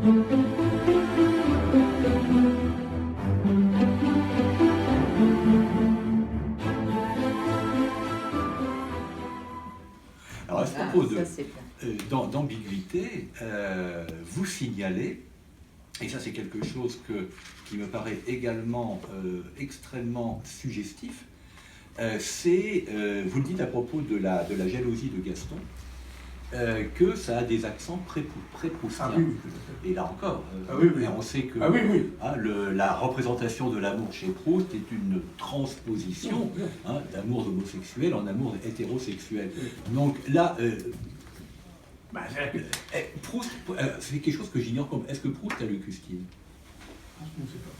Alors, à ce propos d'ambiguïté, vous signalez, et ça c'est quelque chose qui me paraît également extrêmement suggestif, vous le dites à propos de la jalousie de Gaston, que ça a des accents pré-proustiens. Ah, oui. Et là encore, oui. on sait que la représentation de l'amour chez Proust est une transposition d'amour homosexuel en amour hétérosexuel. Donc là, Proust, c'est quelque chose que j'ignore. Est-ce que Proust a lu Custine? Je ne sais pas.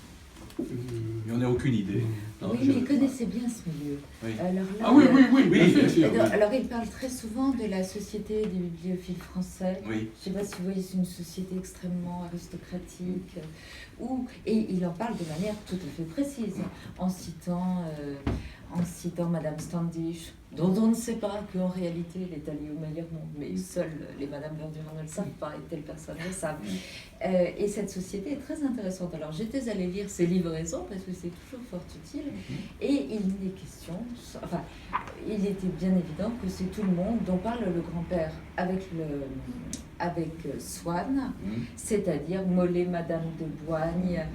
Il n'y en a aucune idée. Non, oui, mais il connaissait bien ce milieu. Oui. Alors là, oui, bien sûr. Alors il parle très souvent de la Société des bibliophiles français. Oui. Je ne sais pas si vous voyez, c'est une société extrêmement aristocratique, et il en parle de manière tout à fait précise, en citant Madame Standish, dont on ne sait pas qu'en réalité elle est allée au meilleur monde, mais seules les Madame Verdurin ne le savent pas, et telle personne le savent. Et cette société est très intéressante. Alors j'étais allée lire ses livraisons, parce que c'est toujours fort utile, et il n'est question, enfin, il était bien évident que c'est tout le monde dont parle le grand-père avec Swann, c'est-à-dire Mollet, Madame de Boigne,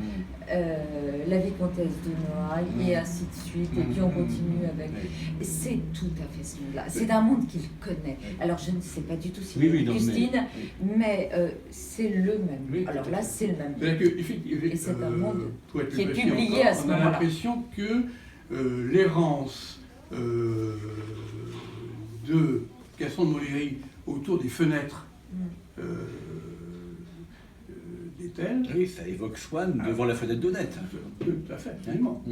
la Vicomtesse de Noailles, et ainsi de suite, et puis on continue avec... C'est tout à fait ce monde-là. C'est un monde qu'il connaît. Alors je ne sais pas du tout si c'est Custine, mais c'est le même. Oui, alors là, c'est le même. Et c'est un monde qui est encore, publié à ce moment-là. On a l'impression que l'errance de Gaston de Montlhéry autour des fenêtres d'Étel. Oui, ça évoque Swann devant la fenêtre d'Odette. Tout à fait, absolument.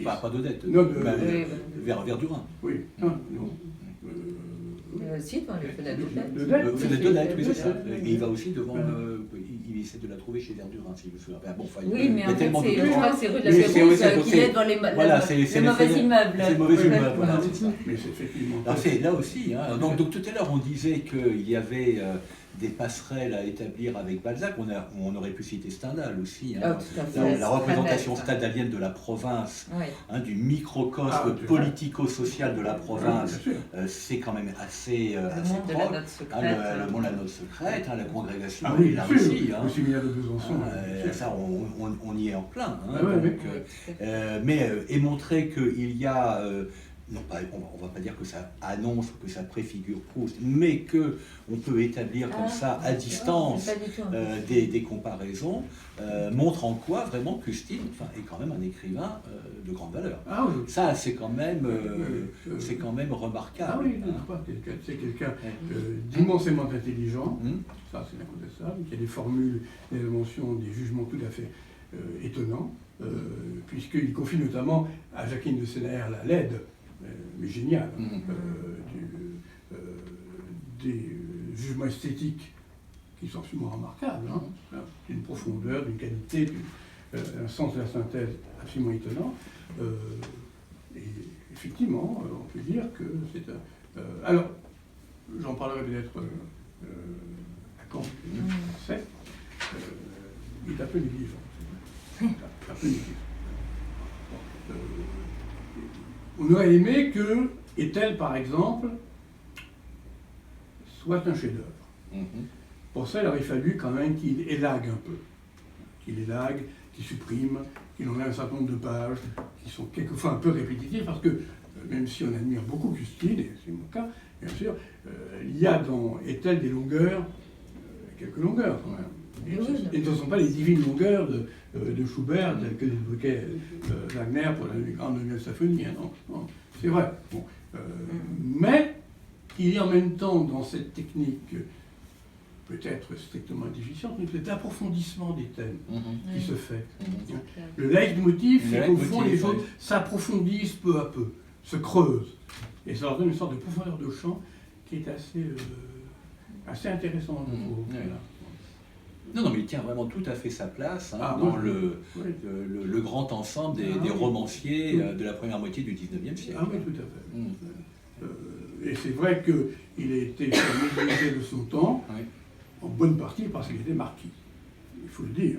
Pas d'Odette, vers Verdurin. Oui, non. Si, dans les fenêtres d'Odette, oui, c'est ça. Et il va aussi devant... il essaie de la trouver chez Verdurin, si je me souviens. Oui, mais en fait, je crois que c'est rue de la Pérouse qu'il est devant les mauvais immeubles. C'est les mauvais immeubles, voilà, c'est ça. Mais c'est effectivement... Là aussi, donc tout à l'heure, on disait qu'il y avait des passerelles à établir avec Balzac. On aurait pu citer Stendhal aussi. La représentation stendhalienne de la province, du microcosme politico-social de la province, c'est quand même assez proche. Le monde de la note secrète, la congrégation, là aussi. Le séminaire de Besançon. Ça, on y est en plein. Mais montrer qu'il y a... non, on ne va pas dire que ça annonce, que ça préfigure Proust, mais qu'on peut établir comme ça, à distance, des comparaisons, montre en quoi vraiment Custine est quand même un écrivain de grande valeur. Ça, c'est quand même remarquable. C'est quelqu'un d'immensément intelligent, ça c'est incontestable, qui a des formules, des inventions, des jugements tout à fait étonnants, puisqu'il confie notamment à Jacqueline de Sénère la Laide, mais génial, des jugements esthétiques qui sont absolument remarquables, d'une profondeur, d'une qualité, un sens de la synthèse absolument étonnant. Et effectivement, on peut dire que c'est un... alors, j'en parlerai peut-être à quand c'est. Il est un peu négligent. Un peu négligent. On aurait aimé que Etel, par exemple, soit un chef-d'œuvre. Pour ça, il aurait fallu quand même qu'il élague un peu. Qu'il élague, qu'il supprime, qu'il en ait un certain nombre de pages qui sont quelquefois un peu répétitives, parce que même si on admire beaucoup Custine, et c'est mon cas, bien sûr, il y a dans Etel des longueurs, quelques longueurs quand même. Et ce ne sont pas les divines longueurs de Schubert, telles que l'évoquait Wagner pour la grande 9e symphonie. Non, c'est vrai. Bon. Mais il y a en même temps dans cette technique, peut-être strictement déficiente, mais cet approfondissement des thèmes qui se fait. Le leitmotiv, c'est qu'au fond, les choses s'approfondissent peu à peu, se creusent. Et ça leur donne une sorte de profondeur de champ qui est assez intéressante, je trouve. Non, mais il tient vraiment tout à fait sa place dans le grand ensemble des romanciers de la première moitié du XIXe siècle. Ah oui, tout à fait. Et c'est vrai qu'il a été négligé de son temps, en bonne partie parce qu'il était marquis. il faut le dire,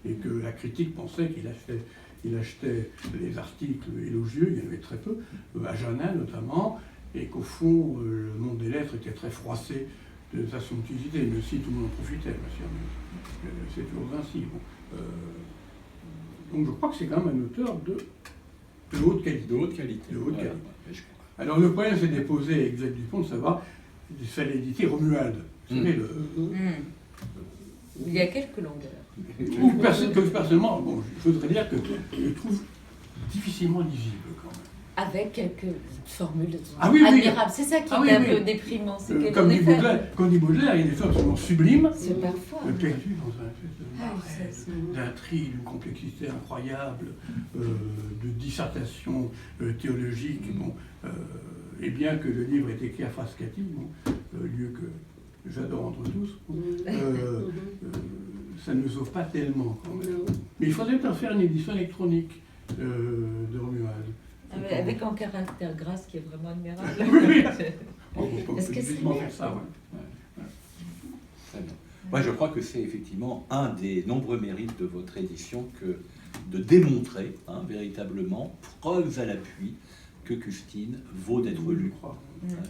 et que la critique pensait qu'il achetait les articles élogieux, il y en avait très peu, à Jeannin notamment, et qu'au fond, le monde des lettres était très froissé de sa somptuosité, mais aussi tout le monde en profitait, bien sûr. C'est toujours ainsi. Bon. Donc je crois que c'est quand même un auteur de haute qualité. De haute qualité. De haute qualité. Alors le problème s'est déposé avec Jacques Dupont de savoir s'il fallait éditer Romuald. Vous savez, il y a quelques longueurs. Que personnellement, bon, je voudrais dire que je le trouve difficilement lisible quand même. Avec quelques formules oui, admirables. C'est ça qui est un peu déprimant. Comme dit Baudelaire, il y a des choses absolument sublimes. C'est parfois. Perdu dans un espèce d'intrigue, d'une complexité incroyable, de dissertation théologique. Bon, et bien que le livre est écrit à Frascati, lieu que j'adore entre tous, ça ne nous sauve pas tellement quand même. Mais il faudrait peut-être faire une édition électronique de Romuald. Avec un caractère grâce qui est vraiment admirable. Est-ce que c'est faire ça, Très bien. Moi, je crois que c'est effectivement un des nombreux mérites de votre édition que de démontrer, véritablement, preuves à l'appui, que Custine vaut d'être lue.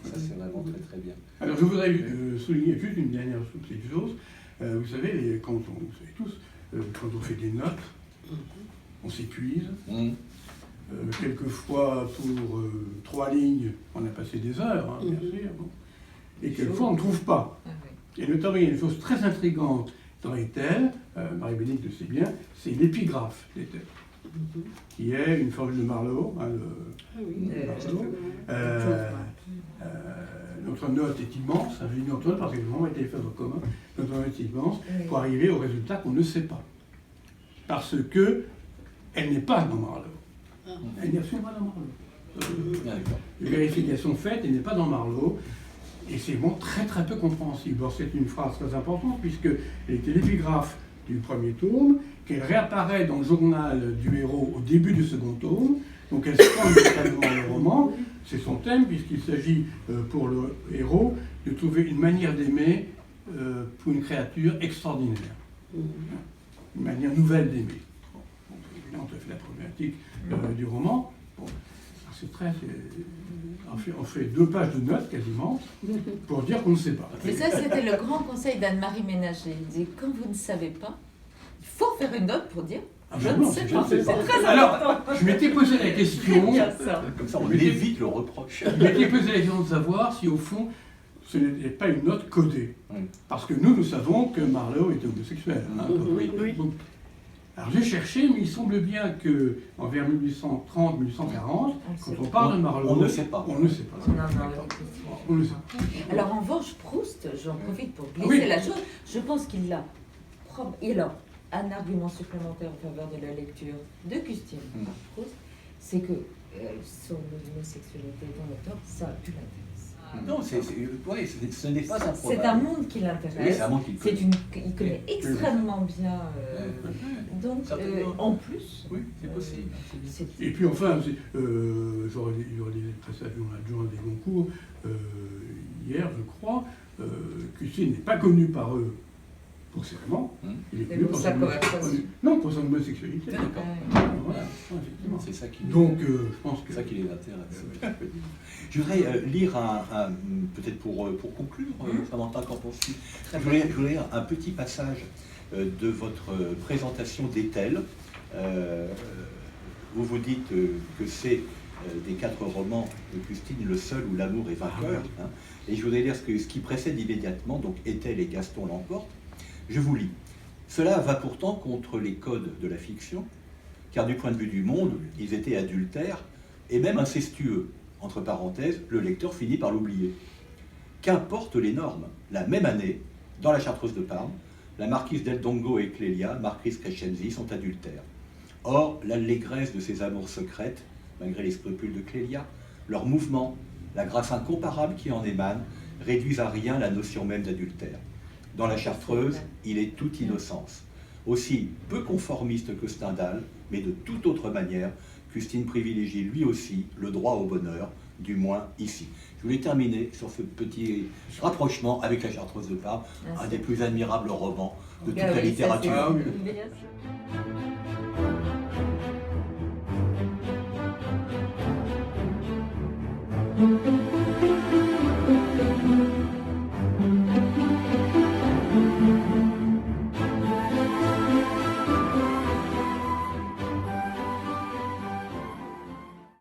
Ça, c'est vraiment très très bien. Alors, je voudrais souligner juste une dernière petite chose. Vous savez, vous savez tous, quand on fait des notes, on s'épuise. Quelquefois, pour 3 lignes, on a passé des heures, bien sûr. Bon. Et quelquefois, on ne trouve pas. Et notamment, il y a une chose très intrigante dans les tels, Marie-Bénédicte le sait bien, c'est l'épigraphe des tels, qui est une formule de Marlowe. Notre note est immense, j'ai dit Antoine parce que le moment a été fait en commun, notre note est immense, pour arriver au résultat qu'on ne sait pas. Parce qu'elle n'est pas dans Marlowe. Elle n'est absolument pas dans Marlowe. Les vérifications faites, elle n'est pas dans Marlowe. Et c'est bon, très très peu compréhensible. Alors c'est une phrase très importante puisqu'elle était l'épigraphe du premier tome, qu'elle réapparaît dans le journal du héros au début du second tome. Donc elle scanne totalement le roman. C'est son thème puisqu'il s'agit pour le héros de trouver une manière d'aimer pour une créature extraordinaire. Une manière nouvelle d'aimer. Évidemment, on a fait la problématique du roman. Bon, c'est très... On fait 2 pages de notes quasiment pour dire qu'on ne sait pas. Mais ça, c'était le grand conseil d'Anne-Marie Ménager. Il dit, quand vous ne savez pas, il faut faire une note pour dire je ne sais pas. C'est très important. Alors, je m'étais posé la question... Comme ça, on évite le reproche. Je m'étais posé la question de savoir si, au fond, ce n'était pas une note codée. Parce que nous savons que Marlowe était homosexuel. Alors j'ai cherché, mais il semble bien qu'en vers 1830-1840, quand on parle de Marlowe, on ne sait pas. On ne sait pas. On ne sait pas. Alors en revanche, Proust, j'en profite pour glisser la chose, je pense qu'il a un argument supplémentaire en faveur de la lecture de Custine par Proust, c'est que son homosexualité dans l'auteur, ça a pu l'intéresser. Non, ce n'est pas un problème. C'est un monde qui l'intéresse. Oui, c'est un monde qu'il connaît. Il connaît extrêmement bien. Donc, en plus... Oui, c'est possible. Et puis enfin, j'aurais dit très sagement l'adjoint des Goncourt, hier, je crois, Custine n'est pas connu par eux pour ses romans, il est connu pour son homosexualité. D'accord. Voilà, c'est ça qui donc, je pense que... c'est ça qui les intéresse. Je voudrais lire peut-être pour conclure, Samantha, qu'en penses-tu ? Je voudrais lire un petit passage de votre présentation d'Ethel. Vous vous dites que c'est des 4 romans de Custine le seul où l'amour est vainqueur. Et je voudrais lire ce qui précède immédiatement, donc Ethel et Gaston l'emportent. Je vous lis. Cela va pourtant contre les codes de la fiction, car du point de vue du monde, ils étaient adultères et même incestueux. Entre parenthèses, le lecteur finit par l'oublier. Qu'importe les normes, la même année, dans la Chartreuse de Parme, la marquise del Dongo et Clélia, marquise Crescenzi, sont adultères. Or, l'allégresse de ces amours secrètes, malgré les scrupules de Clélia, leur mouvement, la grâce incomparable qui en émane, réduisent à rien la notion même d'adultère. Dans la Chartreuse, il est toute innocence. Aussi peu conformiste que Stendhal, mais de toute autre manière, Custine privilégie lui aussi le droit au bonheur, du moins ici. Je voulais terminer sur ce petit rapprochement avec la Chartreuse de Parme, un des plus admirables romans de toute la littérature. Ça,